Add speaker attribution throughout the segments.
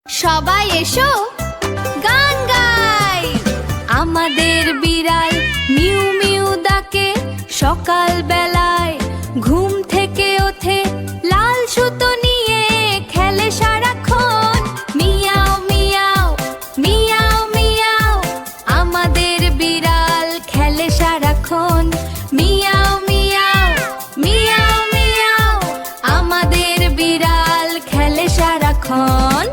Speaker 1: সবাই এসো গান গাই। আমাদের বিড়াল মিউ মিউ ডাকে, সকাল বেলায় ঘুম থেকে ওঠে, লাল সুতো নিয়ে খেলে সারাক্ষণ। মিয়াও মিয়াও মিয়াও মিয়াও, আমাদের বিড়াল খেলে সারাক্ষণ। মিয়াও মিয়াও মিয়াও মিয়াও, আমাদের বিড়াল খেলে সারাক্ষণ।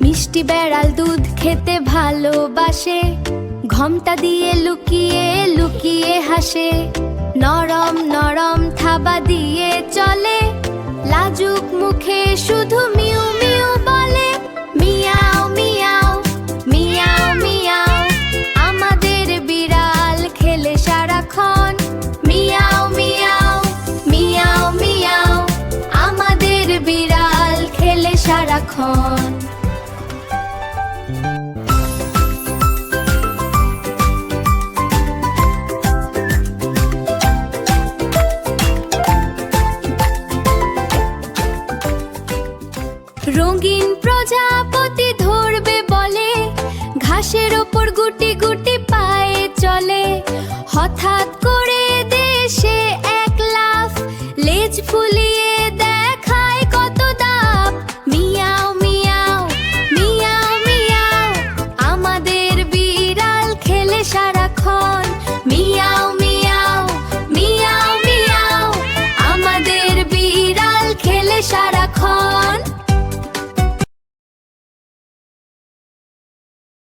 Speaker 1: মিষ্টি বেড়াল দুধ খেতে ভালোবাসে, ঘোমটা দিয়ে লুকিয়ে লুকিয়ে হাসে। নরম নরম থাবা দিয়ে চলে, লাজুক মুখে শুধু মিউ মিউ বলে। মিয়াও মিয়াও মিয়াও মিয়াও, আমাদের বিড়াল খেলে সারাক্ষণ। মিয়াও মিয়াও মিয়াও মিয়াও, আমাদের বিড়াল খেলে সারাক্ষণ।